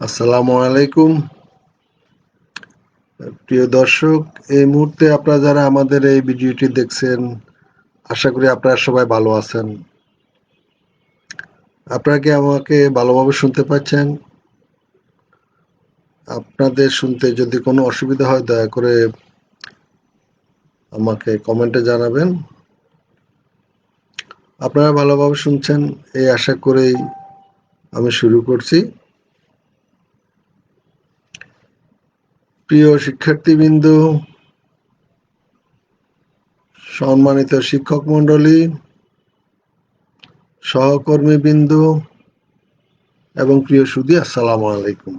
আসসালামু আলাইকুম প্রিয় দর্শক। এই মুহূর্তে আপনারা যারা আমাদের এই ভিডিওটি দেখছেন, আশা করি আপনারা সবাই ভালো আছেন। আপনারা কি আমাকে ভালোভাবে শুনতে পাচ্ছেন? আপনাদের শুনতে যদি কোনো অসুবিধা হয় দয়া করে আমাকে কমেন্টে জানাবেন। আপনারা ভালোভাবে শুনছেন এই আশা করেই আমি শুরু করছি। প্রিয় শিক্ষার্থীবৃন্দ, সম্মানিত শিক্ষক মণ্ডলী, সহকর্মীবৃন্দ এবং প্রিয় সুধী, আসসালামু আলাইকুম।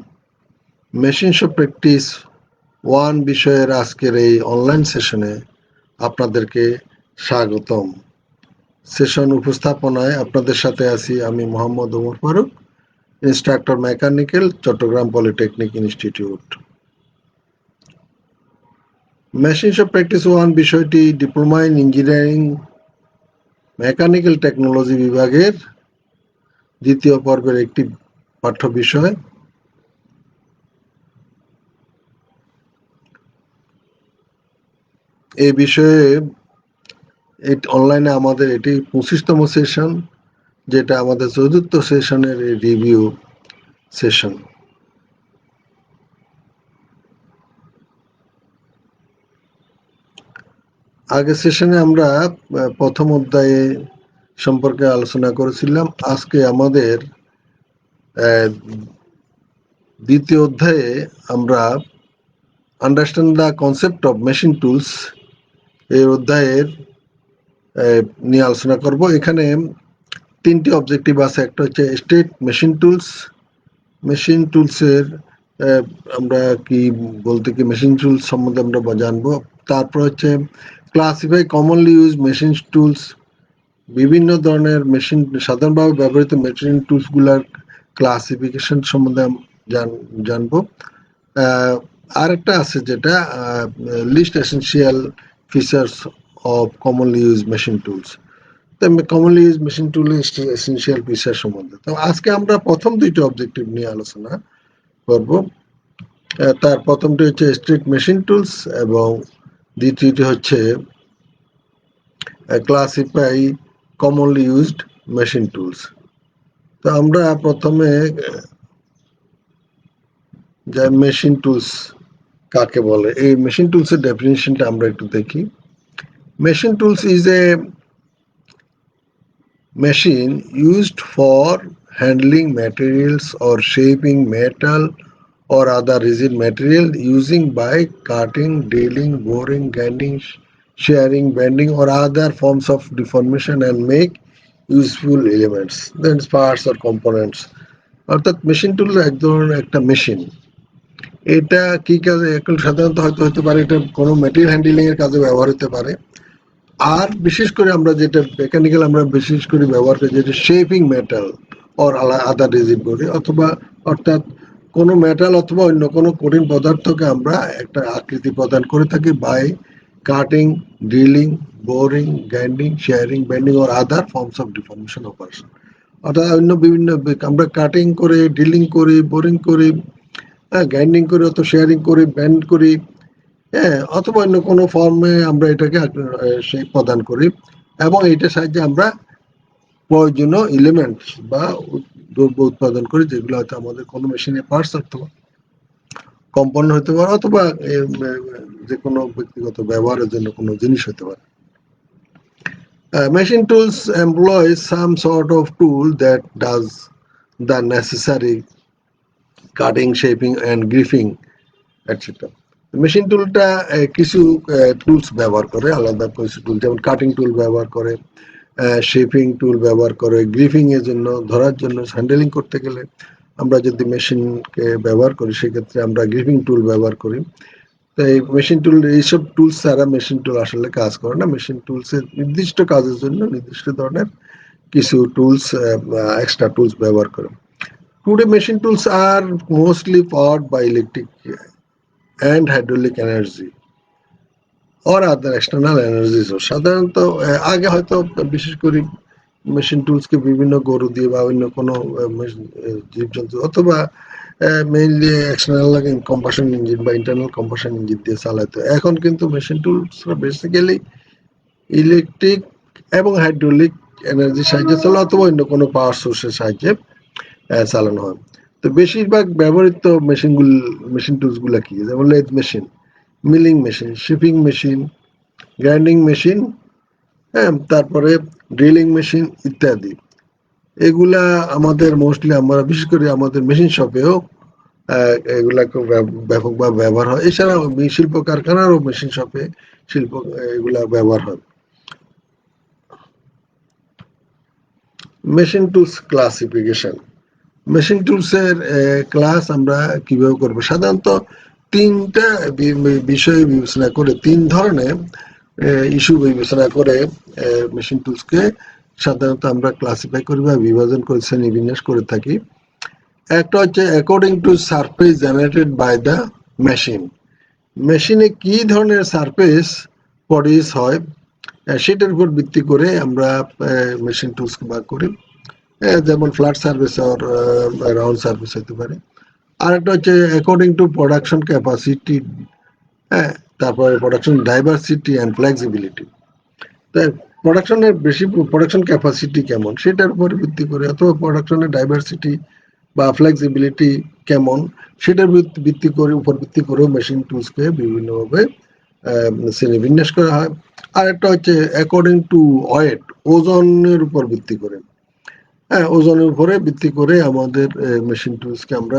মেশিনস অফ প্র্যাকটিস 1 বিষয়ের আজকের এই অনলাইন সেশনে আপনাদেরকে স্বাগতম। সেশন উপস্থাপনায় আপনাদের সাথে আছি আমি Mohammad Omar Faruk, instructor mechanical, Chattogram polytechnic institute. Machines of practice 1 বিষয়টি diploma in engineering mechanical technology বিভাগের দ্বিতীয় পর্বের একটি পাঠ্য বিষয়। এই বিষয়ে অনলাইনে আমাদের এটি 25তম সেশন, যেটা আমাদের চতুর্থ সেশনের রিভিউ সেশন। আগের সেশনে আমরা প্রথম অধ্যায়ে সম্পর্কে আলোচনা করেছিলাম। আজকে আমাদের দ্বিতীয় অধ্যায়ে আমরা understand the concept of machine tools এই অধ্যায়ের নিয়ে আলোচনা করব। এখানে 3টি অবজেক্টিভ আছে। একটা হচ্ছে স্টেট মেশিন টুলস। মেশিন টুলসের আমরা কি বলতে কি মেশিন টুলস সম্বন্ধে আমরা জানবো। তারপর হচ্ছে classify commonly use machine tools, বিভিন্ন ধরনের মেশিন, সাধারণভাবে ব্যবহৃত মেশিন টুলসগুলোর ক্লাসিফিকেশন সম্বন্ধে জানবো। আরেকটা আছে যেটা list essential features of commonly use machine tools. Commonly use machine tool essential feature সম্বন্ধে। তো আজকে আমরা প্রথম দুইটি অবজেক্টিভ নিয়ে আলোচনা করব। তার প্রথমটি হচ্ছে স্ট্রিট মেশিন টুলস এবং দ্বিতীয়টি হচ্ছে classify commonly used machine tools. তো আমরা প্রথমে যে মেশিন টুলস কাকে বলে, এই মেশিন টুলস এর ডেফিনিশনটা আমরা একটু দেখি। Machine tools is a machine used for handling materials or shaping metal or other rigid material using by cutting, drilling, boring, grinding, shearing, bending or other forms of deformation and make useful elements, then parts or components. অর্থাৎ machine tool এক ধরনের একটা machine. এটা কি কাজে, এখন সাধারণত হয়তো হতে পারে এটা কোনো মেটেরিয়াল হ্যান্ডলিং এর কাজে ব্যবহার হতে পারে। আর বিশেষ করে আমরা যেটা মেকানিক্যাল আমরা বিশেষ করে ব্যবহার করি, যেটা shaping metal or other rigid body, অথবা অর্থাৎ কোনো মেটাল অথবা অন্য কোনো কঠিন পদার্থকে আমরা একটা আকৃতি প্রদান করে থাকি by cutting, drilling, boring, grinding, shearing, bending or other forms of deformation operation. অর্থাৎ অন্য বিভিন্ন আমরা কাটিং করে, ড্রিলিং করি, বোরিং করি, গ্রাইন্ডিং করি, অথবা শেয়ারিং করি, বেন্ড করি, হ্যাঁ, অথবা অন্য কোনো ফর্মে আমরা এটাকে সেই প্রদান করি এবং এইটার সাহায্যে আমরা প্রয়োজনীয় এলিমেন্ট বা দ্রব্য উৎপাদন করি, যেগুলো হয়তো আমাদের কোনো মেশিনের পার্টস অথবা কম্পোনেন্ট হতে পারে, অথবা যে কোনো ব্যক্তিগত ব্যবহারের জন্য কোনো জিনিস হতে পারে। Machine tools employ some sort of tool that does the necessary cutting, shaping and gripping, etc. Machine টুলটা কিছু টুলস ব্যবহার করে, আলাদা কিছু টুল, যেমন কাটিং টুল ব্যবহার করে, শেপিং টুল ব্যবহার করে, গ্রিফিং এর জন্য, ধরার জন্য, হ্যান্ডেলিং করতে গেলে আমরা যদি মেশিনকে ব্যবহার করি সেক্ষেত্রে আমরা গ্রিফিং টুল ব্যবহার করি। তো এই মেশিন টুল, এইসব টুলস ছাড়া মেশিন টুল আসলে কাজ করে না। মেশিন টুলসের নির্দিষ্ট কাজের জন্য নির্দিষ্ট ধরনের কিছু টুলস, এক্সট্রা টুলস ব্যবহার করে। Today machine tools are mostly powered by electric and hydraulic energy or other external energies. সাধারণত আগে হয়তো বিশেষ করে মেশিন টুলসকে বিভিন্ন গরু দিয়ে বা অন্য কোনো জীবজন্তু অথবা মেইনলি এক্সটার্নাল কম্বাশন ইঞ্জিন বা ইন্টারনাল কম্বাশন ইঞ্জিন দিয়ে চালাতো। এখন কিন্তু মেশিন টুলসরা বেসিক্যালি ইলেকট্রিক এবং হাইড্রোলিক এনার্জির সাহায্যে চলে অথবা অন্য কোনো পাওয়ার সোর্সের সাহায্যে চালানো হয়। তো বেশিরভাগ ব্যবহৃত মেশিন টুলস গুলা কি, যেমন lathe machine, milling machine, shaping machine, grinding machine, হ্যাঁ, তারপরে ড্রিলিং মেশিন ইত্যাদি। এগুলা আমাদের মোস্টলি আমরা বিশেষ করে আমাদের মেশিন শপেও এগুলা খুব ব্যাপকভাবে ব্যবহার হয়। এছাড়াও শিল্প কারখানারও মেশিন শপে শিল্প এগুলা ব্যবহার হয়। Machine tools classification, machine tools এর ক্লাস আমরা কিভাবে করব, সাধারণত তিনটা বিষয় বিবেচনা করে, তিন ধরনের ইস্যু বিবেচনা করে মেশিন টুলসকে সাধারণত আমরা ক্লাসিফাই করি বা বিভাজন করে শ্রেণীবিন্যাস করে থাকি। একটা হচ্ছে according to surface generated by the machine, মেশিনে কি ধরনের সারফেস প্রডিউস হয় সেটার উপর ভিত্তি করে আমরা মেশিন টুলস ভাগ করি। যেমন ফ্ল্যাট সার্ভিস আর রাউন্ড সার্ভিস হতে পারে। আর একটা হচ্ছে অ্যাকর্ডিং টু প্রোডাকশন ক্যাপাসিটি, হ্যাঁ, তারপরে প্রোডাকশন ডাইভার্সিটি অ্যান্ড ফ্লেক্সিবিলিটি। তাই প্রোডাকশনের বেশি প্রোডাকশন ক্যাপাসিটি কেমন সেটার উপর ভিত্তি করে, অথবা প্রোডাকশনের ডাইভার্সিটি বা ফ্লেক্সিবিলিটি কেমন সেটার উপর ভিত্তি করেও মেশিন টুলসকে বিভিন্নভাবে শ্রেণীবিন্যাস করা হয়। আর একটা হচ্ছে অ্যাকর্ডিং টু ওয়েট, ওজনের উপর ভিত্তি করে, হ্যাঁ, ওজনের উপরে ভিত্তি করে আমাদের মেশিন টুলসকে আমরা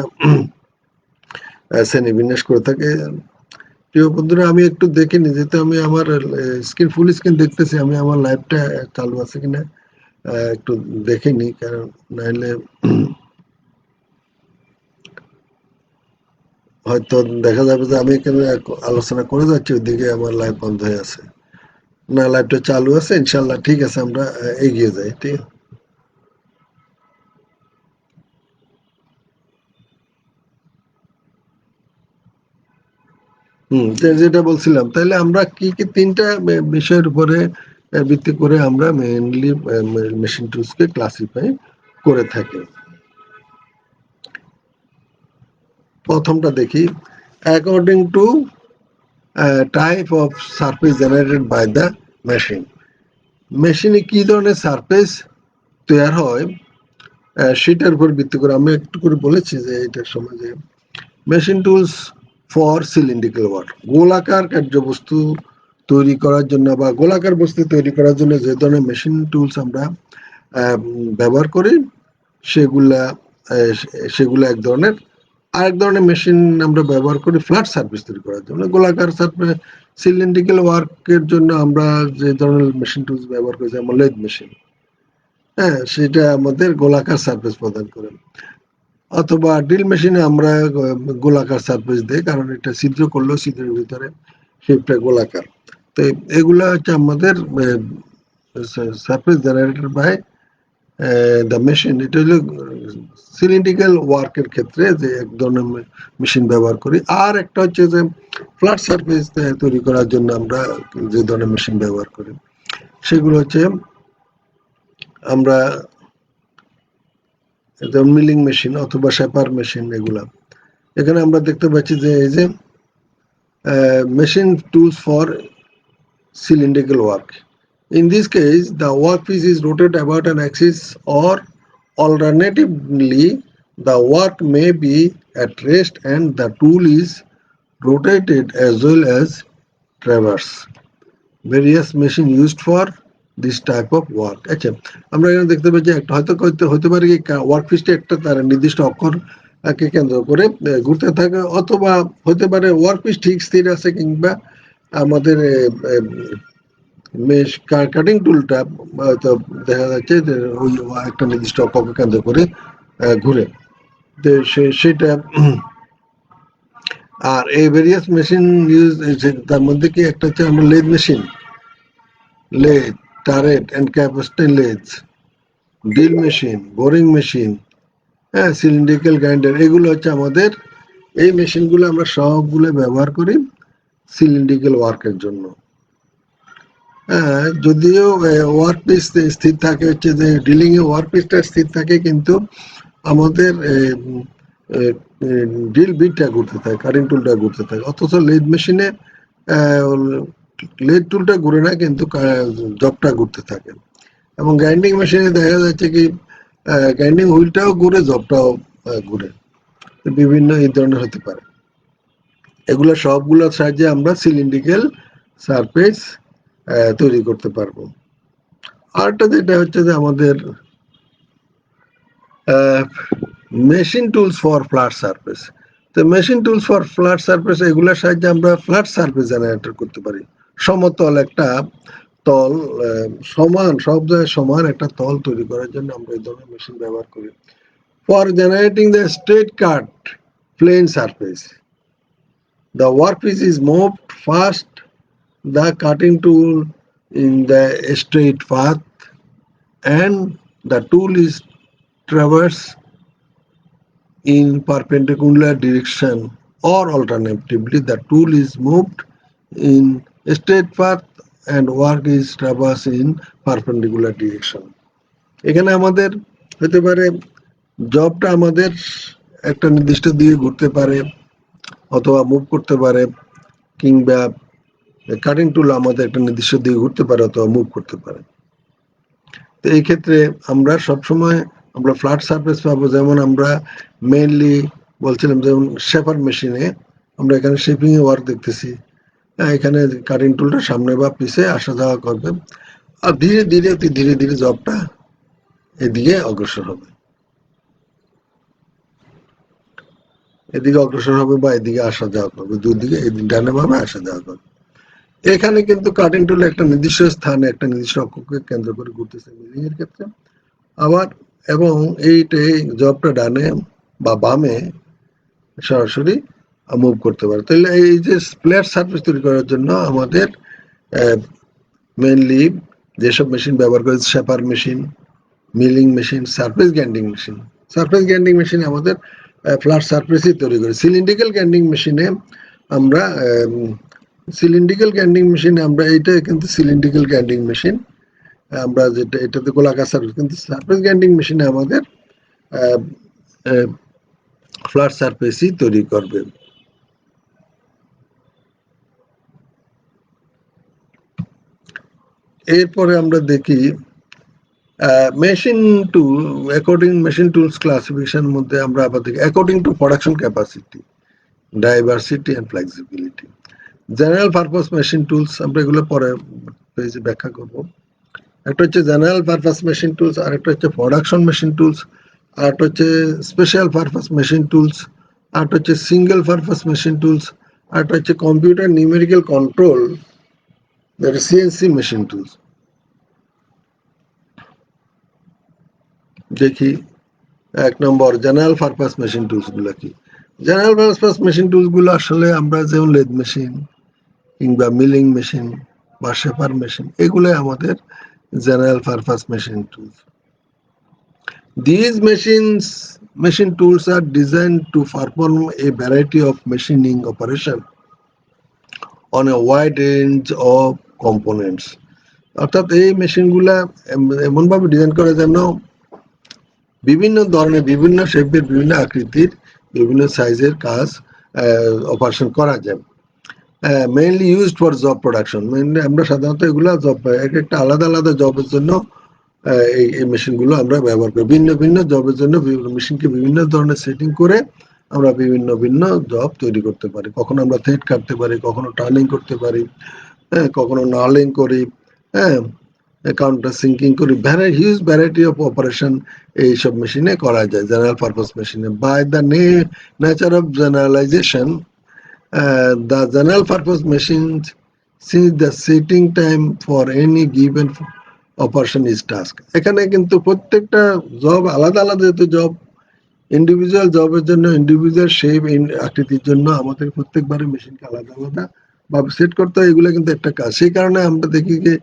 শ্রেণীবিন্যাস করে থাকি। প্রিয় বন্ধুরা, আমি একটু দেখে নি, যেহেতু আমি আমার স্ক্রিন ফুল স্ক্রিন দেখতেছি, আমি আমার লাইভটা চালু আছে কিনা একটু দেখে নি, কারণ নাহলে হয়তো দেখা যাবে যে আমি এখানে আলোচনা করে যাচ্ছি, ওইদিকে আমার লাইভ বন্ধ হয়ে আছে। না, লাইভটা চালু আছে, ইনশাল্লাহ ঠিক আছে, আমরা এগিয়ে যাই। ঠিক আছে। যেটা বলছিলাম, তাহলে আমরা কি কি তিনটা বিষয়ের উপরে ভিত্তি করে আমরা মেইনলি মেশিন টুলসকে ক্লাসিফাই করে থাকি। প্রথমটা দেখি, according to type of surface generated by the machine, মেশিনে কি ধরনের সারফেস তৈরি হয় সেটার উপর ভিত্তি করে আমি একটু করে বলেছি যে এটার সময় যে machine tools for cylindrical work, গোলাকার কার্যবস্তু তৈরি করার জন্য বা গোলাকার বস্তু তৈরি করার জন্য যে ধরনের মেশিন টুলস আমরা ব্যবহার করি সেগুলা সেগুলো এক ধরনের। আরেক ধরনের মেশিন আমরা ব্যবহার করি ফ্ল্যাট সার্ভিস তৈরি করার জন্য। গোলাকার সার্ভিস সিলিন্ড্রিক্যাল ওয়ার্কের জন্য আমরা যে ধরনের মেশিন টুলস ব্যবহার করি, যেমন লেদ মেশিন, হ্যাঁ, সেটা আমাদের গোলাকার সার্ভিস প্রদান করে। অথবা ড্রিল মেশিনে আমরা গোলাকার সারফেস দেই, কারণ এটা ছিদ্র করলেও ছিদ্রের ভিতরে শেপটা গোলাকার। তো এগুলা হচ্ছে আমাদের surface generated by the machine. এটা হলো সিলিন্ড্রিক্যাল ওয়ার্কের ক্ষেত্রে যে এক ধরনের মেশিন ব্যবহার করি। আর একটা হচ্ছে যে ফ্ল্যাট সারফেস তৈরি করার জন্য আমরা যে ধরনের মেশিন ব্যবহার করি সেগুলো হচ্ছে আমরা মিলিং মেশিন অথবা শেপার মেশিন। এগুলা এখানে আমরা দেখতে পাচ্ছি যে এই যে machine tools for cylindrical work. In this case, the workpiece is rotated about an axis, or alternatively, the work may be at rest and the tool is rotated as well as traverse. Various machine used for this type of work. আচ্ছা, আমরা এখানে দেখতে পাচ্ছি একটা হয়তো পারে কি ওয়ার্কপিসটা একটা তার নির্দিষ্ট অক্ষর কে কেন্দ্র করে ঘুরতে থাকে, অথবা হতে পারে ওয়ার্কপিস ঠিক স্থির আছে, কিংবা আমাদের কাটিং টুলটা হয়তো দেখা যাচ্ছে যে ওই একটা নির্দিষ্ট অক্ষরকে কেন্দ্র করে ঘুরে। তো সেটা আর এই ভেরিয়াস মেশিন ইউজ, তার মধ্যে কি একটা হচ্ছে আমরা lathe machine, lathe, turret and capacitor lathes, drill machine, boring machine, হ্যাঁ, সিলিন্ড্রিক্যাল গ্রাইন্ডার, এগুলো হচ্ছে আমাদের এই মেশিনগুলো আমরা সবগুলো ব্যবহার করি সিলিন্ড্রিক্যাল ওয়ার্কের জন্য। হ্যাঁ, যদিও ওয়ার্ক পিস স্থির থাকে, হচ্ছে যে ড্রিলিং এ ওয়ার্ক পিসটা স্থির থাকে, কিন্তু আমাদের ড্রিল বিটটা ঘুরতে থাকে, কাটিং টুলটা ঘুরতে থাকে। অথচ লেদ মেশিনে লেদ টুলটা ঘুরে না, কিন্তু জবটা ঘুরতে থাকে। এবং গ্রাইন্ডিং মেশিনে দেখা যাচ্ছে কি গ্রাইন্ডিং হুইলটাও ঘুরে, জবটাও ঘুরে। বিভিন্ন এই ধরনের হতে পারে। এগুলো সবগুলোর সাহায্যে আমরা সিলিন্ড্রিক্যাল সারফেস তৈরি করতে পারবো। আরেকটা যেটা হচ্ছে যে আমাদের machine tools for flat surface. তো machine tools for flat surface, এগুলোর সাহায্যে আমরা ফ্ল্যাট সারফেস জেনারেটর করতে পারি। সমতল একটা তল, সমান, সব জায়গায় সমান একটা তল তৈরি করার জন্য আমরা এই ধরনের মেশিন ব্যবহার করি। For generating the straight cut plane surface, the workpiece is moved fast, the cutting tool in the straight path, and the tool is traversed in perpendicular direction, or alternatively the tool is moved in straight path and work is traversed in perpendicular direction. এখানে আমাদের হতে পারে জবটা আমাদের একটা নির্দিষ্ট দিকে ঘুরতে পারে অথবা মুভ করতে পারে, কিংবা কাটিং টুল আমাদের একটা নির্দিষ্ট দিকে ঘুরতে পারে অথবা মুভ করতে পারে। তো এই ক্ষেত্রে আমরা সবসময় আমরা ফ্ল্যাট সারফেস পাবো। যেমন আমরা মেইনলি বলছিলাম, যেমন শেপার মেশিনে আমরা এখানে শেপিং এ ওয়ার্ক দেখতেছি। এখানে কাটিং টুলটা সামনে বা পিছে আসা যাওয়া করবে, আর ধীরে ধীরে ধীরে ধীরে জবটা এদিকে অগ্রসর হবে, এদিকে অগ্রসর হবে বা এদিকে আসা যাওয়া করবে, দুদিকে ডানে বামে আসা যাওয়া করবে। এখানে কিন্তু কাটিং টুল একটা নির্দিষ্ট স্থানে একটা নির্দিষ্ট অক্ষকে কেন্দ্র করে ঘুরতেছে মিলিং এর ক্ষেত্রে। আবার এবং এইটাই জবটা ডানে বা বামে সরাসরি মুভ করতে পারে। তাহলে এই যে ফ্ল্যাট সারফেস তৈরি করার জন্য আমাদের মেইনলি যেসব মেশিন ব্যবহার করে, shaper machine, milling machine, surface grinding machine. Surface grinding মেশিনে আমাদের ফ্ল্যাট সারফেসই তৈরি করে। সিলিন্ড্রিক্যাল গ্রাইন্ডিং মেশিনে আমরা এইটা কিন্তু সিলিন্ড্রিক্যাল গ্রাইন্ডিং মেশিন, আমরা যেটা এটাতে গোলাকার সারফেস, কিন্তু সারফেস গ্রাইন্ডিং মেশিনে আমাদের ফ্ল্যাট সারফেসই তৈরি করবে। এরপরে আমরা দেখি machine tool, according machine tools classification মধ্যে আমরা আবার দেখি according to production capacity, diversity and flexibility. General purpose machine tools, আমরা এগুলো পরে পেজে ব্যাখ্যা করব। একটা হচ্ছে জেনারেল পারপাস মেশিন টুলস, আর একটা হচ্ছে প্রোডাকশন মেশিন টুলস, আর একটা হচ্ছে স্পেশাল পারপাস মেশিন টুলস, আর একটা হচ্ছে সিঙ্গেল পারপাস মেশিন টুলস, আর একটা হচ্ছে computer numerical control, that is CNC machine tools. দেখি 1 নম্বর জেনারেল পারপাস মেশিন টুলস গুলা কি। জেনারেল পারপাস মেশিন টুলস গুলো আসলে আমরা যেমন লেদ মেশিন কিংবা মিলিং মেশিন বা শেপার মেশিন, এগুলোই আমাদের general purpose machine tools. These machine tools are designed to perform a variety of machining operation on a wide range of components. অর্থাৎ এই মেশিনগুলা এমনভাবে ডিজাইন করা যেন বিভিন্ন ধরনের, বিভিন্ন শেপের, বিভিন্ন আকৃতির, বিভিন্ন সাইজের কাজ অপারেশন করা যায়। Mainly used for job production, mainly আমরা সাধারণত এগুলো জব, এক একটা আলাদা আলাদা জবের জন্য এই মেশিনগুলো আমরা ব্যবহার করি। ভিন্ন ভিন্ন জবের জন্য মেশিনকে বিভিন্ন ধরনের সেটিং করে আমরা ভিন্ন ভিন্ন জব তৈরি করতে পারি। কখনো আমরা থ্রেড কাটতে পারি, কখনো টার্নিং করতে পারি, কখনো নার্লিং করি, কাউন্টার সিঙ্কিং করি, হিউজ ভ্যারাইটি অফ অপারেশন এইসব মেশিনে করা যায় জেনারেল পারপাস মেশিনে। By the nature of generalization, the general purpose machines, since the setting time for any given operation is task. এখানে কিন্তু প্রত্যেকটা জব আলাদা আলাদা, যেহেতু জব ইন্ডিভিজুয়াল জবের জন্য, ইন্ডিভিজুয়াল শেপ আকৃতির জন্য আমাদের প্রত্যেকবারে মেশিনকে আলাদা আলাদা ভাবে সেট করতে হয়। এগুলো কিন্তু একটা কাজ। সেই কারণে আমরা দেখি যে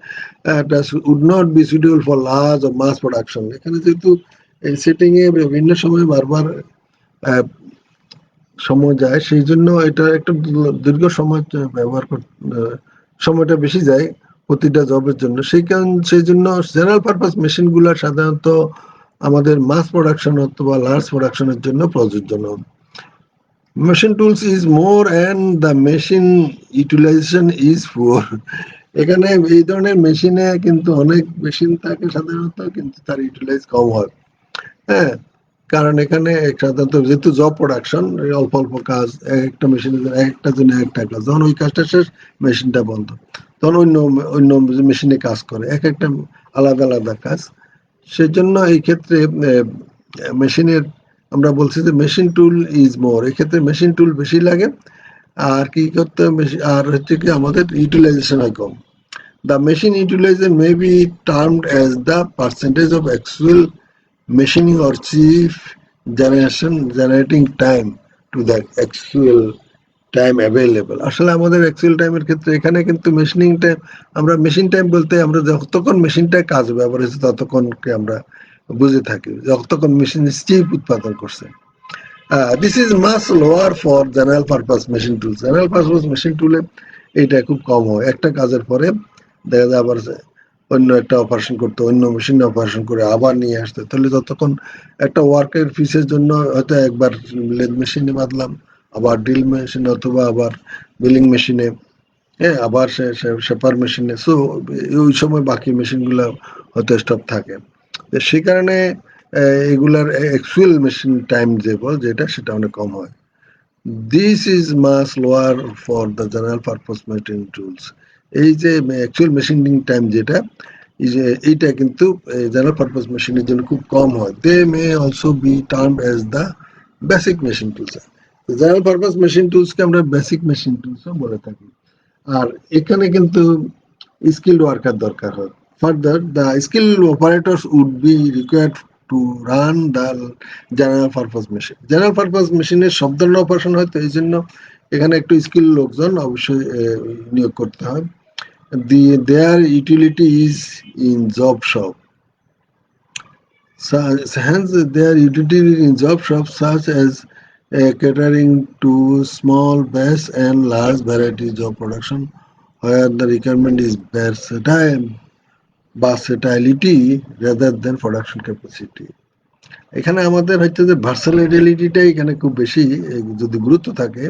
would not be suitable for large ও মাস প্রোডাকশন। এখানে যেহেতু এই সেটিং এ বিভিন্ন সময় বারবার সময় যায়, সেই জন্য এটা একটা দীর্ঘ সময় ব্যবহার করতে, সময়টা বেশি যায় প্রতিটা জবের জন্য। সেই জন্য জেনারেল পারপাস মেশিন গুলা সাধারণত আমাদের মাস প্রোডাকশন অথবা লার্জ প্রোডাকশনের জন্য প্রযোজ্য নয়। Machine tools is more and the machine utilization is poor. এখানে এই ধরনের মেশিনে কিন্তু অনেক মেশিন থাকে সাধারণত, কিন্তু তার ইউটিলাইজ কম হয়। হ্যাঁ, কারণ এখানে সাধারণত যেহেতু জব প্রোডাকশন, অল্প অল্প কাজ, একটা মেশিনের জন্য একটা জন্য একটা কাজ, যখন ওই কাজটা শেষ মেশিনটা বন্ধ, তখন অন্য অন্য মেশিনে কাজ করে, এক একটা আলাদা আলাদা কাজ। সেজন্য এই ক্ষেত্রে মেশিনের আমরা বলছি যে মেশিন টুল ইজ মোর, এক্ষেত্রে মেশিন টুল বেশি লাগে। আর কি করতে আর হচ্ছে কি আমাদের ইউটিলাইজেশন হয় কম। The machine utilization may be termed as the percentage of actual machining or chief generating time to the actual time available. আসলে আমাদের অ্যাকচুয়াল টাইমের ক্ষেত্রে এখানে কিন্তু মেশিনিং টাইম, আমরা মেশিন টাইম বলতে আমরা যতক্ষণ মেশিনটায় কাজ ব্যবহার হয়েছে ততক্ষণকে আমরা বুঝে থাকি, যতক্ষণ মেশিন চিপ উৎপাদন করছে। This is much lower for general purpose machine tool. General purpose machine টুলে এইটা খুব কম হয়, একটা কাজের পরে দেখা যায় আবার অন্য একটা অপারেশন করতে, অন্য মেশিনে অপারেশন করে আবার নিয়ে আসতে, তাহলে যতক্ষণ একটা ওয়ার্কের পিসের জন্য হয়তো একবার লেদ মেশিনে বাঁধলাম, আবার ড্রিল মেশিনে অথবা আবার বিলিং মেশিনে, হ্যাঁ, আবার শেপার মেশিনে। সো ওই সময় বাকি মেশিনগুলো হয়তো স্টপ থাকে, সেই কারণে এগুলার অ্যাকচুয়াল মেশিন টাইম যেটা সেটা অনেক কম হয়। This is much lower for the general purpose machine tools. এই যে অ্যাকচুয়াল মেশিনিং টাইম যেটা, এই যে এইটা কিন্তু জেনারেল পারপাস মেশিনের জন্য খুব কম হয়। They may also be termed as the basic machine tools. General purpose machine টুলসকে আমরা বেসিক মেশিন টুলসও বলে থাকি। আর এখানে কিন্তু স্কিল্ড ওয়ার্কার দরকার হয়। Further the skill operators would be required to run the general purpose machine. General purpose মেশিনের সব ধরনের অপারেশন হয়, তো এই জন্য এখানে একটু স্কিল লোকজন অবশ্যই নিয়োগ করতে হয়। Their utility is in job shop. Hence, their utility in job shops such as catering to small batch and large varieties of production, where the requirement is versatility rather than production capacity. এখানে আমাদের হচ্ছে যে ভার্সাটিলিটিটা এখানে খুব বেশি যদি গুরুত্ব থাকে,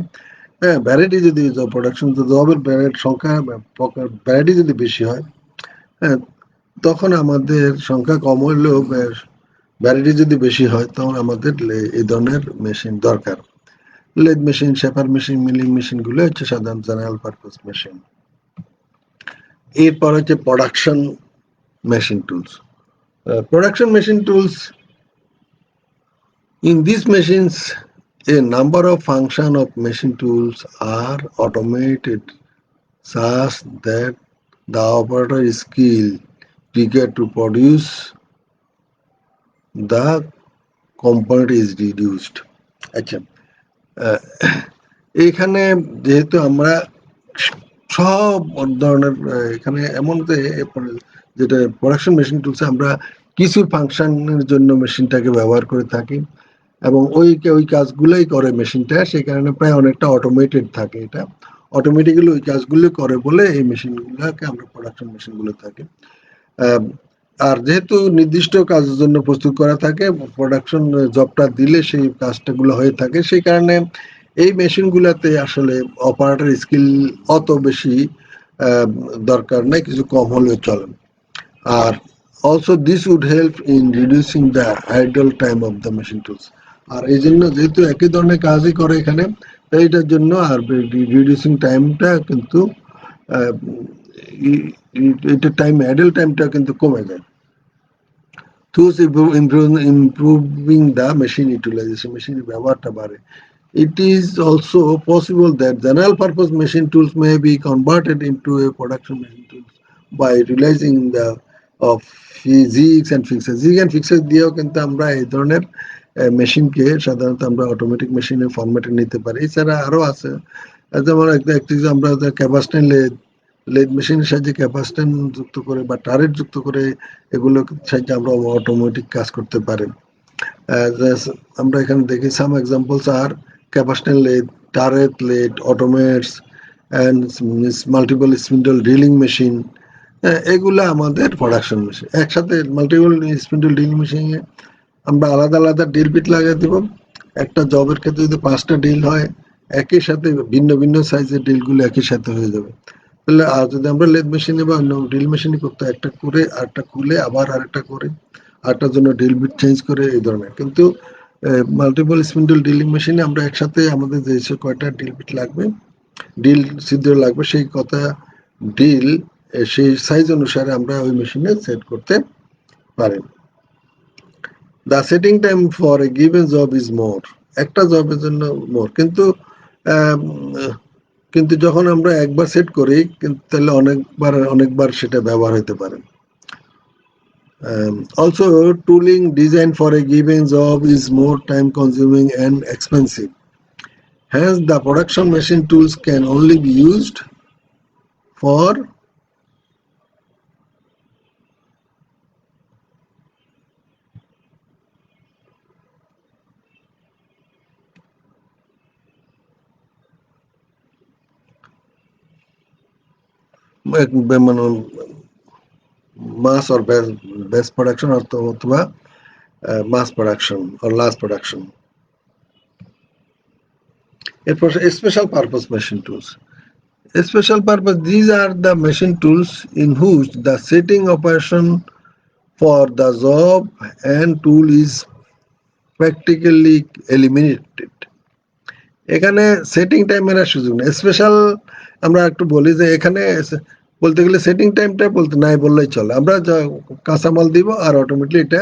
হ্যাঁ, ভ্যারাইটি যদি প্রোডাকশন জবের সংখ্যা ভ্যারাইটি যদি বেশি হয়, হ্যাঁ, তখন আমাদের সংখ্যা কম হইলেও ভ্যারাইটি যদি বেশি হয় তখন আমাদের এই ধরনের মেশিন দরকার। Lathe machine, shaper machine, milling machine গুলো হচ্ছে সাধারণ জেনারেল পারপাস মেশিন। এরপর হচ্ছে production machine tools. Production machine tools. In these machines, a number of functions of machine tools are automated such that the operator skill required to produce the component is reduced. আচ্ছা, এইখানে যেহেতু আমরা সব ধরনের এখানে এমন যেটা প্রোডাকশন মেশিন টুলসে আমরা কিছু ফাংশনের জন্য মেশিনটাকে ব্যবহার করে থাকি, এবং ওই কাজগুলোই করে মেশিনটা, সেই কারণে প্রায় অনেকটা অটোমেটেড থাকে। এটা অটোমেটিক্যালি ওই কাজগুলো করে বলে এই মেশিনগুলোকে আমরা প্রোডাকশন মেশিন বলে থাকি। আর যেহেতু নির্দিষ্ট কাজের জন্য প্রস্তুত করা থাকে, প্রোডাকশন জবটা দিলে সেই কাজটাগুলো হয়ে থাকে, সেই কারণে এই মেশিনগুলোতে আসলে অপারেটর স্কিল অত বেশি দরকার নাই, কিছু কম হলেও চলে। আর also this would help in reducing the idle time of the machine tools. আর এই জন্য যেহেতু একই ধরনের কাজই করে এখানে, এইটার জন্য আর রিডিউসিং টাইমটা কিন্তু এটা টাইম আইডল টাইমটা কিন্তু কমে যায়। thus improving the machine utilization, machine ব্যবহারটা বাড়ে। It is also possible that general purpose machine tools may be converted into a production machine tools by utilizing the of jigs and fixture. Jig and fixture দিয়েও কিন্তু আমরা এই ধরনের মেশিনকে সাধারণত আমরা automatic মেশিনের ফরম্যাটে নিতে পারি। এছাড়া আরো আছে, যেমন আমরা ক্যাপাসিটর লেদ মেশিনের সাহায্যে ক্যাপাসিটর যুক্ত করে বা টারেট যুক্ত করে এগুলো সাহায্যে আমরা অটোমেটিক কাজ করতে পারি। আমরা এখানে দেখি some examples are capstan lathe, turret lathe, automats and multiple spindle drilling machine. এগুলো আমাদের প্রোডাকশন মেশিন। একসাথে মাল্টিপল স্পিন্ডল ড্রিলিং মেশিনে আমরা আলাদা আলাদা ড্রিল বিট লাগিয়ে দেব। একটা জবের ক্ষেত্রে যদি 5টা ড্রিল হয়, একই সাথে ভিন্ন ভিন্ন সাইজের ড্রিলগুলো একই সাথে হয়ে যাবে। তাহলে আর যদি আমরা লেদ মেশিনে বা অন্য ড্রিল মেশিনে করতে একটা করে আরেকটা খুলে আবার আরেকটা করে আরেকটার জন্য ড্রিল বিট চেঞ্জ করে এই ধরনের, কিন্তু মাল্টিপল স্পিন্ডল ড্রিলিং মেশিনে আমরা একসাথে আমাদের যে কয়টা ড্রিল বিট লাগবে, ড্রিল ছিদ্র লাগবে, সেই কথা ড্রিল সেই সাইজ অনুসারে আমরা ওই মেশিনে সেট করতে পারি। The setting time for a given job is more, একটা জবের জন্য মোর, কিন্তু কিন্তু যখন আমরা একবার সেট করি তাহলে অনেকবার অনেকবার সেটা ব্যবহার হতে পারে। Also, tooling designed for a given job is more time consuming and expensive. Hence, the production machine tools can only be used for mass or best production অথবা mass production or large production. এরপর special purpose machine tools. Special purpose, these are the machine tools in which the setting operation for the job and tool is practically eliminated. এখানে setting টাইমের আর সুযোগ নেই। Special আমরা একটু বলি যে এখানে বলতে গেলে সেটিং টাইমটা বলতে নাই বললেই চলে। আমরা কাঁচামাল দিব আর অটোমেটিকলি এটা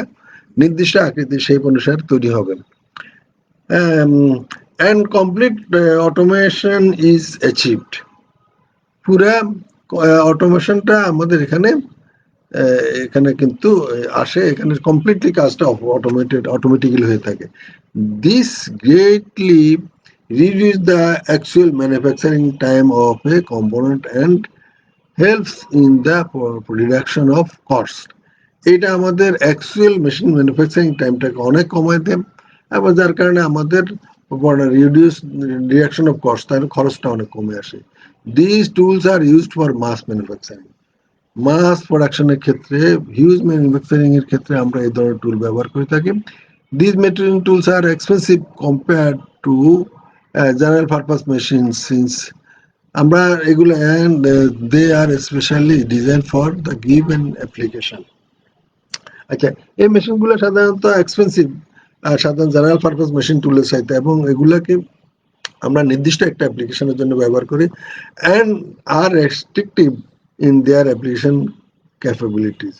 নির্দিষ্ট আকৃতি শেপ অনুসারে তৈরি হবে। and complete automation is achieved. পুরা অটোমেশনটা আমাদের এখানে এখানে কিন্তু আসে, এখানে কমপ্লিটলি কাজটা অটোমেটিক্যালি হয়ে থাকে। This greatly reduce the actual manufacturing time of a component and helps in the reduction of cost. এটা আমাদের অ্যাকচুয়াল মেশিন ম্যানুফ্যাকচারিং টাইমটাকে অনেক কমায় দেয় এবং যার কারণে আমাদের রিডাকশন অফ কস্ট, তার খরচটা অনেক কমে আসে। This tools are used for mass manufacturing, mass প্রোডাকশনের ক্ষেত্রে, হিউজ ম্যানুফ্যাকচারিং এর ক্ষেত্রে আমরা এই ধরনের টুল ব্যবহার করে থাকি। This material tools are expensive compare to general purpose machine since আমরা এগুলো and they are specially design for the given application. আচ্ছা, এই মেশিনগুলো সাধারণত এক্সপেন্সিভ সাধারণ জেনারেল পারপাস মেশিন টুলের চাইতে, এবং এগুলাকে আমরা নির্দিষ্ট একটা অ্যাপ্লিকেশনের জন্য ব্যবহার করি and are restrictive in their application capabilities,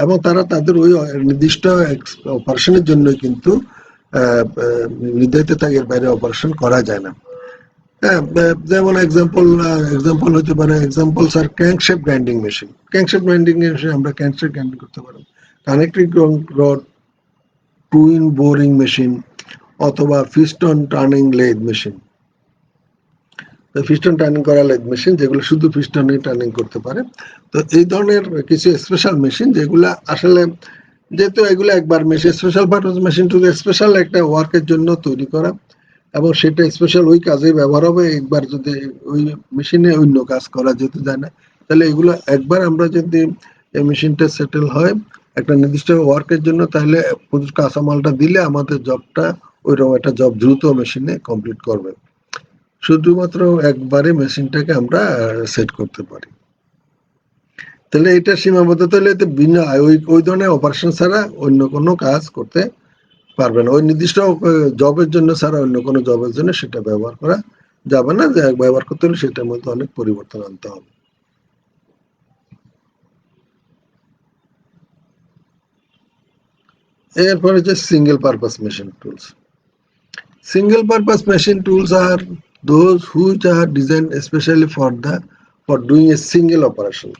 এবং তারা তাদের ওই নির্দিষ্ট অপারেশনের জন্য কিন্তু নির্ধারিত থাকে, এর বাইরে অপারেশন করা যায় না। হ্যাঁ, যেমন এক্সাম্পল হতে পারে, example sir crankshaft grinding machine. Crankshaft grinding machine আমরা ক্র্যাঙ্কশ্যাফট গ্রাইন্ডিং করতে পারি, connecting rod, twin boring machine অথবা piston turning lathe machine. Piston turning করা লেদ মেশিন যেগুলো শুধু পিস্টনে টার্নিং করতে পারে। তো এই ধরনের কিছু স্পেশাল মেশিন যেগুলা আসলে, যেহেতু এগুলো একবার machine, special purpose machine to special একটা ওয়ার্কের জন্য তৈরি করা এবং সেটা স্পেশাল ওই কাজে ব্যবহার হবে। একবার যদি ওই মেশিনে অন্য কাজ করা যেতে যায় না, তাহলে এগুলো একবার আমরা যদি এই মেশিনটা সেটেল হয় একটা নির্দিষ্ট ওয়ার্কের জন্য, তাহলে কাঁচামালটা দিলে আমাদের জবটা ওইরকম একটা জব দ্রুত মেশিনে কমপ্লিট করবে, শুধুমাত্র একবারে মেশিনটাকে আমরা সেট করতে পারি। তাহলে এটা সীমাবদ্ধ, তাহলে বিনা ওই ধরনের অপারেশন ছাড়া অন্য কোনো কাজ করতে পারবে না, ওই নির্দিষ্ট জবের জন্য ছাড়া অন্য কোনো জবের জন্য সেটা ব্যবহার করা যাবে না। যে ব্যবহার করতে হলে সেটার মধ্যে অনেক পরিবর্তন আনতে হবে। এরপরে যে single purpose machine tools. Single purpose machine tools are those which are designed especially for doing a single operation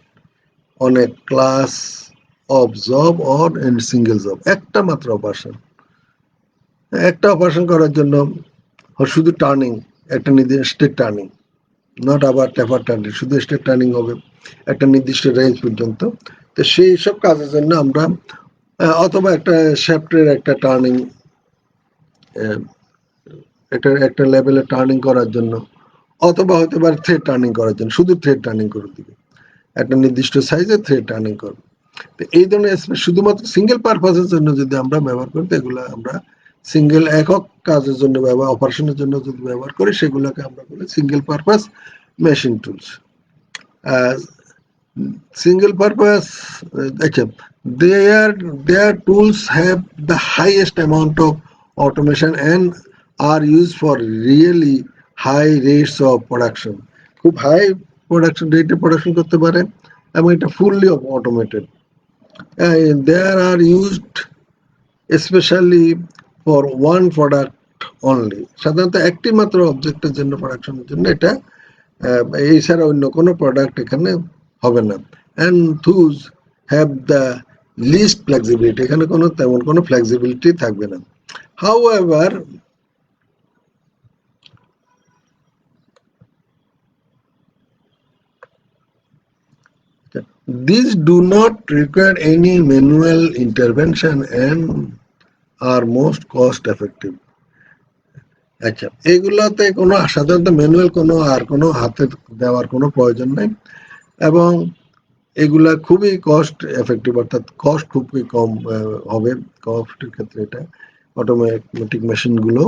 on a class of job or in single job, একটা মাত্র অপারেশন, একটা অপারেশন করার জন্য শুধু টার্নিং, একটা নির্দিষ্ট state turning, not আবার টেপার turning, শুধু স্টেট টার্নিং হবে একটা নির্দিষ্ট রেঞ্জ পর্যন্ত। তো সেই সব কাজের জন্য আমরা অথবা একটা শ্যাফটের একটা টার্নিং, একটা লেভেলে টার্নিং করার জন্য, অথবা হতে পারে থ্রেড টার্নিং করার জন্য, শুধু থ্রেড টার্নিং করে দিবে, একটা নির্দিষ্ট সাইজে থ্রেড টার্নিং করবে। তো এই ধরনের শুধুমাত্র সিঙ্গেল পারপাসের জন্য যদি আমরা ব্যবহার করি, এগুলো আমরা সিঙ্গেল একক কাজের জন্য অপারেশনের জন্য যদি ব্যবহার করি সেগুলোকে আমরা বলি single purpose machine tools. Single purpose, their tools have the highest amount of automation and are used for really high rates of production. খুব হাই প্রোডাকশন রেটে প্রোডাকশন করতে পারে এবং এটা fully automated. There are used especially for one product only. সাধারণত একটি মাত্র অবজেক্টের জন্য প্রোডাকশনের জন্য এটা, এই ছাড়া অন্য কোনো প্রোডাক্ট এখানে হবে না। And thus have the least flexibility, এখানে কোনো তেমন কোনো ফ্লেক্সিবিলিটি থাকবে না। However these do not require any manual intervention and are most cost effective. আচ্ছা, এগুলাতে কোনো সাধারণত ম্যানুয়াল কোনো হাতে দেওয়ার কোনো প্রয়োজন নাই এবং এগুলা খুবই কস্ট এফেক্টিভ, অর্থাৎ কস্ট খুবই কম হবে। কস্টের ক্ষেত্রে এটা অটোমেটিক মেশিনগুলো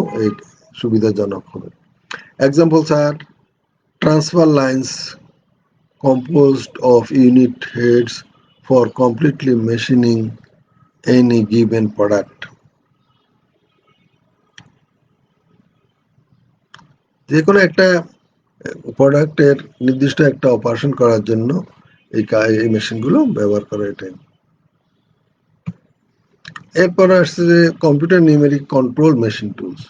সুবিধাজনক হবে। Examples are transfer lines composed of unit heads for completely machining any given product. যে কোনো একটা প্রোডাক্টের নির্দিষ্ট একটা অপারেশন করার জন্য এই মেশিনগুলো ব্যবহার করা এটাই। এরপর আসছে যে computer numeric control machine tools.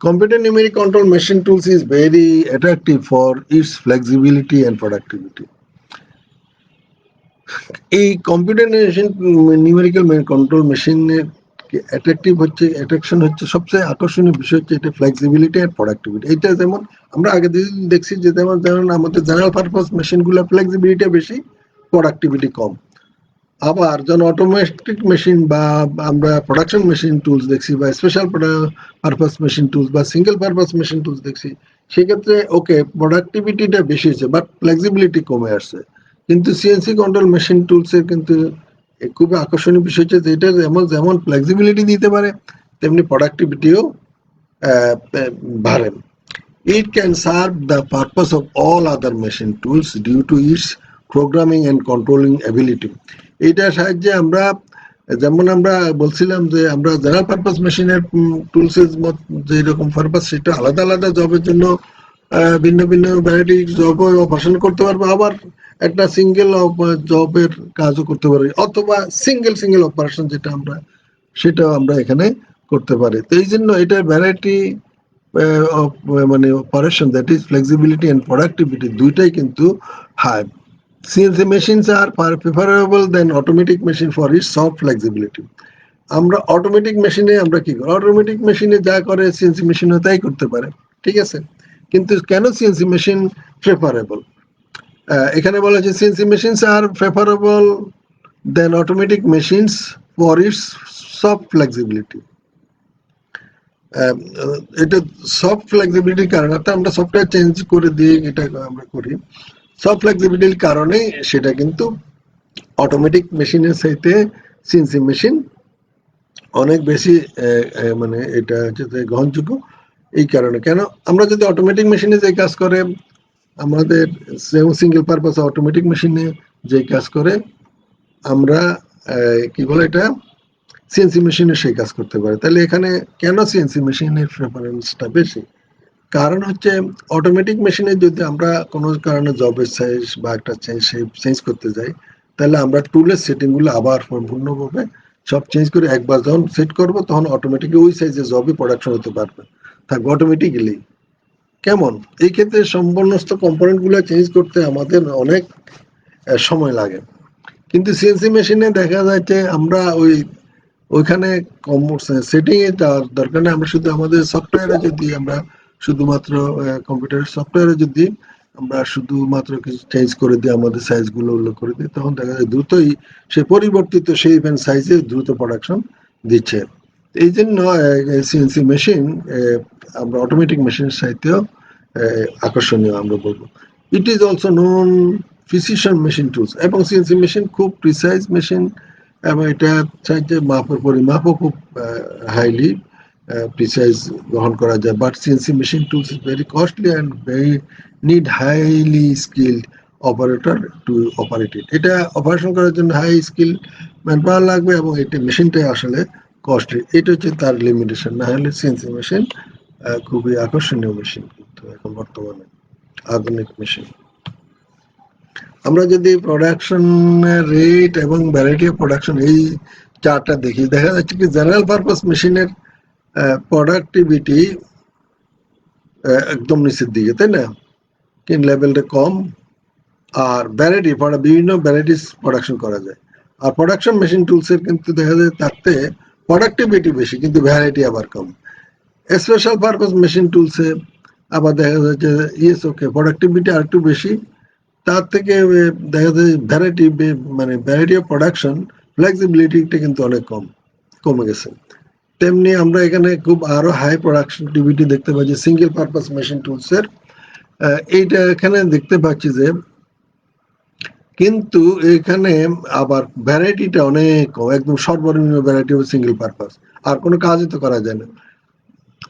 Computer numeric control machine tools is very attractive for its flexibility and productivity. এই কম্পিউটার নিউমেরিক্যাল কন্ট্রোল মেশিনের অ্যাট্রাকশন হচ্ছে সবচেয়ে আকর্ষণীয় বিষয় হচ্ছে এটা ফ্লেক্সিবিলিটি আর প্রোডাক্টিভিটি। এটা যেমন আমরা আগে দেখছি যে যেমন আমাদের জেনারেল পারপাস মেশিনগুলো ফ্লেক্সিবিলিটি বেশি, প্রোডাক্টিভিটি কম। আবার যখন অটোমেটিক মেশিন বা আমরা প্রোডাকশন মেশিন টুলস দেখছি বা স্পেশাল পারপাস মেশিন টুলস বা সিঙ্গেল পারপাস মেশিন টুলস দেখছি, সেক্ষেত্রে ওকে প্রোডাক্টিভিটিটা বেশি হচ্ছে বাট ফ্লেক্সিবিলিটি কমে আসছে। কিন্তু সিএনসি কন্ট্রোল মেশিন টুলসের কিন্তু খুবই আকর্ষণীয় বিষয় হচ্ছে যে এটা যেমন ফ্লেক্সিবিলিটি দিতে পারে তেমনি প্রোডাক্টিভিটিও বাড়ে। It can serve the purpose of all other machine tools due to its programming and controlling ability. এইটার সাহায্যে আমরা যেমন আমরা বলছিলাম যে আমরা জেনারেল পারপাস মেশিনের টুলসের যেরকম পারপাস সেটা আলাদা আলাদা জবের জন্য ভিন্ন ভিন্ন ভ্যারাইটি জব অপারেশন করতে পারবো, আবার একটা সিঙ্গেল জবের কাজও করতে পারি, অথবা সিঙ্গেল অপারেশন যেটা আমরা সেটাও আমরা এখানে করতে পারি। তো এই জন্য এটার ভ্যারাইটি মানে operation, that is flexibility and productivity দুইটাই কিন্তু হাই। CNC machines are preferable than automatic machine for its soft flexibility. আমরা অটোমেটিক মেশিনে আমরা কি করি, অটোমেটিক মেশিনে যা করে সিএনসি মেশিনও তাই করতে পারে, ঠিক আছে। কিন্তু কেন সিএনসি মেশিন প্রেফারেবল, এখানে বলা হচ্ছে CNC machines are preferable than automatic machines for its soft flexibility. এটা সফট ফ্লেক্সিবিলিটির কারণে, অর্থাৎ আমরা সফটওয়্যার চেঞ্জ করে দিয়ে এটা আমরা করি, সফট ফ্লেক্সিবিলিটির কারণে সেটা কিন্তু অটোমেটিক মেশিনের সাথে সিএনসি মেশিন অনেক বেশি মানে এটা হচ্ছে গ্রহণযোগ্য। এই কারণে কেন আমরা যদি অটোমেটিক মেশিনে যে কাজ করে আমাদের সিঙ্গেল পারপাস অটোমেটিক মেশিনে যে কাজ করে আমরা কি বলে এটা সিএনসি মেশিনে সেই কাজ করতে পারে। তাহলে এখানে কেন সিএনসি মেশিনের প্রেফারেন্সটা বেশি, কারণ হচ্ছে অটোমেটিক মেশিনে যদি আমরা কোনো কারণে জবের সাইজ বা একটা চেঞ্জ করতে যাই তাহলে আমরা টুলের সেটিংগুলো আবার সম্পূর্ণভাবে সব চেঞ্জ করে একবার যখন সেট করব তখন অটোমেটিকলি ওই সাইজে জবই প্রোডাকশন হতে পারবে, থাকবে অটোমেটিক্যালি। কেমন এই ক্ষেত্রে সমস্ত কম্পোনেন্টগুলো চেঞ্জ করতে আমাদের অনেক সময় লাগে, কিন্তু সিএনসি মেশিনে দেখা যাচ্ছে আমরা ওইখানে সেটিং এ যাওয়ার দরকার নেই। আমরা শুধু আমাদের সফটওয়্যারে যদি আমরা শুধুমাত্র কম্পিউটারের সফটওয়্যারে যদি আমরা শুধুমাত্র কিছু চেঞ্জ করে দিই, আমাদের সাইজগুলো উল্লেখ করে দিই, তখন দেখা যায় দ্রুতই সে পরিবর্তিত সেই সাইজে দ্রুত প্রোডাকশন দিচ্ছে। এই জন্য সিএনসি মেশিন আমরা অটোমেটিক মেশিনের সাথেও আকর্ষণীয় আমরা বলবো। It is also known precision machine tools এবং সিএনসি মেশিন খুব প্রিসাইজ মেশিন এবং এটা চাইতে মাপের পরিমাপও খুব হাইলি প্রিসাইজ গ্রহণ করা যায়, but CNC machine tools is very costly and very need highly skilled operator two operate ইট। এটা অপারেশন করার জন্য হাই স্কিল ম্যান পাওয়ার লাগবে এবং এটা মেশিনটাই আসলে কস্টলি। এটা হচ্ছে তার লিমিটেশন। না হলে সিএনসি মেশিন খুবই আকর্ষণীয় মেশিন কিন্তু এখন বর্তমানে আধুনিক মেশিন। আমরা যদি প্রোডাকশন রেট এবং ভ্যারাইটি অফ প্রোডাকশন এই চার্টটা দেখি, দেখা যাচ্ছে কি জেনারেল পারপাস মেশিনের প্রোডাক্টিভিটি একদম নিচের দিকে, তাই না? কিন্তু লেভেলটা কম, আর ভ্যারাইটি বিভিন্ন ভ্যারাইটিস প্রোডাকশন করা যায়। আর প্রোডাকশন মেশিন টুলসের কিন্তু দেখা যায় তাতে প্রোডাক্টিভিটি বেশি কিন্তু ভ্যারাইটি আবার কম। স্পেশাল পারপাস মেশিন টুলসে আবার দেখা যাচ্ছে ইয়েস ওকে প্রোডাক্টিভিটি আর একটু বেশি, তার থেকে দেখা যায় ভ্যারাইটি মানে ভ্যারাইটি অফ প্রোডাকশন ফ্লেক্সিবিলিটিটা কিন্তু অনেক কমে গেছে। তেমনি আমরা এখানে খুব আরো হাই প্রোডাক্টিভিটি দেখতে পাচ্ছি সিঙ্গেল পারপাস মেশিন টুলসের। এইটা এখানে দেখতে পাচ্ছি যে কিন্তু এখানে আবার ভ্যারাইটিটা অনেক কম, একদম সর্বনিম্ন ভ্যারাইটি হবে সিঙ্গেল পারপাস, আর কোনো কাজই তো করা যায় না।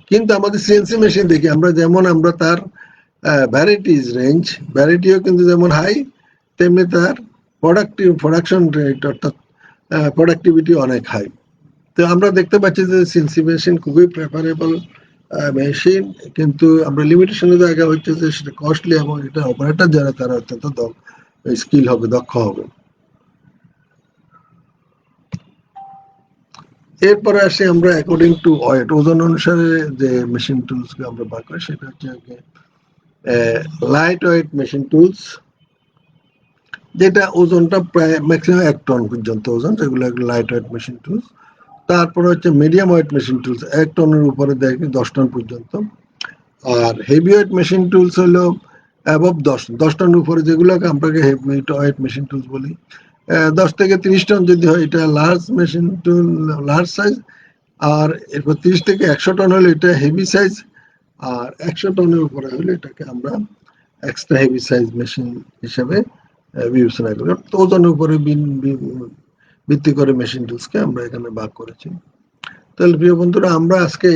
কিন্তু আমাদের সিএনসি মেশিন দেখি আমরা, যেমন আমরা তার ভ্যারাইটিজ রেঞ্জ ভ্যারাইটিও কিন্তু যেমন হাই, তেমনি তার প্রোডাকশন রেট অর্থাৎ প্রোডাক্টিভিটি অনেক হাই। তো আমরা দেখতে পাচ্ছি যে সিএনসি মেশিন খুবই প্রেফারেবল মেশিন, কিন্তু আমরা লিমিটেশনের জায়গা হচ্ছে যে সেটা কস্টলি এবং এটা অপারেটর যারা তারা অত্যন্ত স্কিল হবে, দক্ষ হবে। এরপরে আসি আমরা অ্যাকর্ডিং টু ওয়েট, ওজন অনুসারে যে মেশিন টুলস কে আমরা ভাগ করি সেটা হচ্ছে লাইট ওয়েট মেশিন টুলস, যেটা ওজনটা প্রায় ম্যাক্সিমাম 1 টন পর্যন্ত ওজন, যেগুলো লাইট ওয়েট মেশিন টুলস। তারপরে হচ্ছে মিডিয়াম ওয়েট মেশিন টুলস, 1 টনের উপরে দেয় 10 টন পর্যন্ত। আর হেভি ওয়েট মেশিন টুলস হলো অ্যাবভ 10 টন উপরে, যেগুলোকে আমরা হেভি ওয়েট মেশিন টুলস বলি। 10 থেকে 30 টন যদি হয় এটা large machine tool, large size. আর এরপর 30 থেকে 100 টন হলে এটা হেভি সাইজ, আর 100 টনের উপরে হলে এটাকে আমরা এক্সট্রা হেভি সাইজ মেশিন হিসেবে বিবেচনা করি। ওজনের উপরে ভিত্তি করে মেশিন টুলসকে আমরা এখানে ভাগ করেছি। তাহলে প্রিয় বন্ধুরা, আমরা আজকে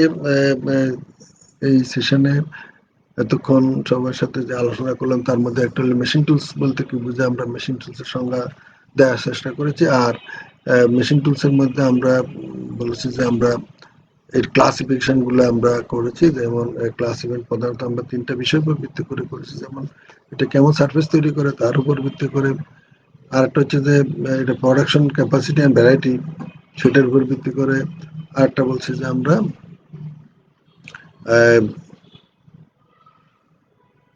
এই সেশনে এতক্ষণ সবার সাথে যে আলোচনা করলাম তার মধ্যে একটা হলো মেশিন টুলস বলতে কি বুঝে, আমরা মেশিন টুলসের সংজ্ঞা দেওয়ার চেষ্টা করেছি। আর মেশিন টুলসের মধ্যে আমরা বলেছি যে আমরা এর ক্লাসিফিকেশন গুলো আমরা করেছি, যেমন ক্লাসিফিকেশন প্রধানত আমরা 3টা বিষয়ের উপর ভিত্তি করে করেছি, যেমন এটা কেমন সার্ফেস তৈরি করে তার উপর ভিত্তি করে, আর একটা হচ্ছে যে এটা প্রোডাকশন ক্যাপাসিটি অ্যান্ড ভ্যারাইটি সেটার উপর ভিত্তি করে, আর একটা বলছি যে আমরা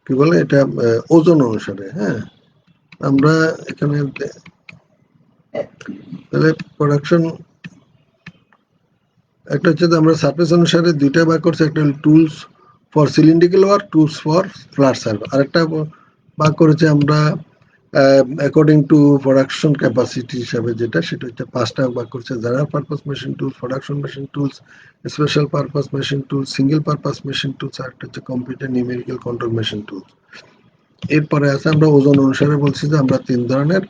কি বলে এটা ওজন অনুসারে। হ্যাঁ, আমরা এখানে তাহলে প্রোডাকশন একটা হচ্ছে যে আমরা সার্ফেস অনুসারে 2টা ভাগ করছি, একটা হলো tools for cylindrical work, tools for flat surface. আরেকটা ভাগ করেছি আমরা অ্যাকর্ডিং টু প্রোডাকশন ক্যাপাসিটি হিসাবে, যেটা সেটা হচ্ছে 5টা ভাগ করছে: general purpose machine tools, production machine tools, special purpose machine tools, single purpose machine tools, আর একটা হচ্ছে computer numerical control machine tools. এরপরে আছে আমরা ওজন অনুসারে বলছি যে আমরা 3 ধরনের,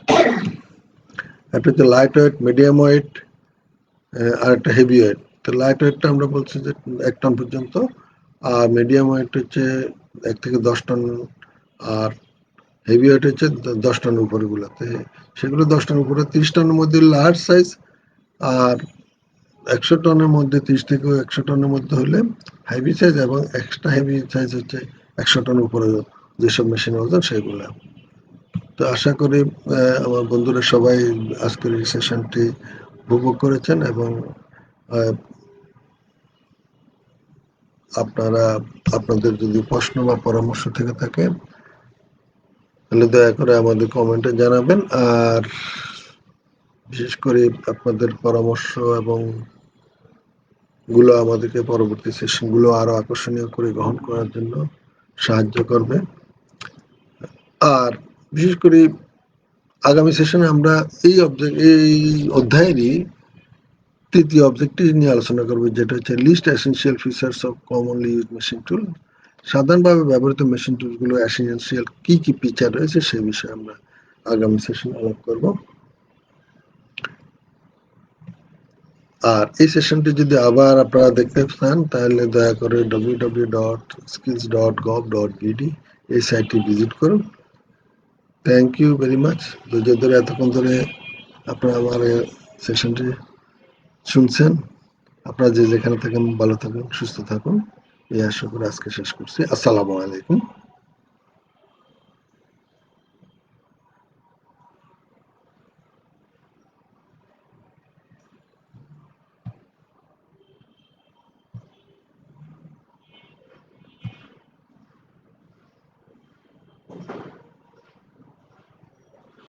একটা হচ্ছে লাইট ওয়েট, মিডিয়াম ওয়েট, আর একটা হেভি ওয়েট। তো লাইট ওয়েটটা আমরা বলছি যে 1 টন পর্যন্ত, আর মিডিয়াম ওয়েট হচ্ছে 1 থেকে 10 টন, আর হেভি ওয়েট হচ্ছে 10 টনের উপরে গুলাতে, সেগুলো 10 টনের উপরে। 30 টনের মধ্যে লার্জ সাইজ, আর 100 টনের মধ্যে 30 থেকে 100 টনের মধ্যে হলে হেভি সাইজ, এবং এক্সট্রা হেভি সাইজ হচ্ছে 100 টনের উপরে যেসব মেশিন ওজন সেগুলো। তো আশা করি আমার বন্ধুরা সবাই আজকের এই সেশনটি উপভোগ করেছেন, এবং আপনারা আপনাদের যদি প্রশ্ন বা পরামর্শ থেকে থাকে তাহলে দয়া করে আমাদের কমেন্টে জানাবেন। আর বিশেষ করে আপনাদের পরামর্শ এবং গুলো আমাদেরকে পরবর্তী সেশনগুলো আরো আকর্ষণীয় করে গ্রহণ করার জন্য সাহায্য করবে। আর বিশেষ করে আগামী সেশনে আমরা এই অধ্যায়েরই 3য় অবজেক্টিভ নিয়ে আলোচনা করব, যেটা হচ্ছে list essential features of commonly used machine tool. সাধারণভাবে ব্যবহৃত মেশিন টুলগুলো এসেনশিয়াল কি কি ফিচার রয়েছে সেই বিষয়ে আমরা আগামী সেশন আলাপ করব। আর এই সেশনটি যদি আবার আপনারা দেখতে চান তাহলে দয়া করে www.skills.gov.bd এই সাইটটি ভিজিট করুন। Thank you very much. ধৈর্য ধরে এতক্ষণ ধরে আপনারা আমার সেশনটি শুনছেন। আপনারা যে যেখানে থাকেন ভালো থাকুন, সুস্থ থাকুন, এই আশা করে আজকে শেষ করছি। আসসালামু আলাইকুম।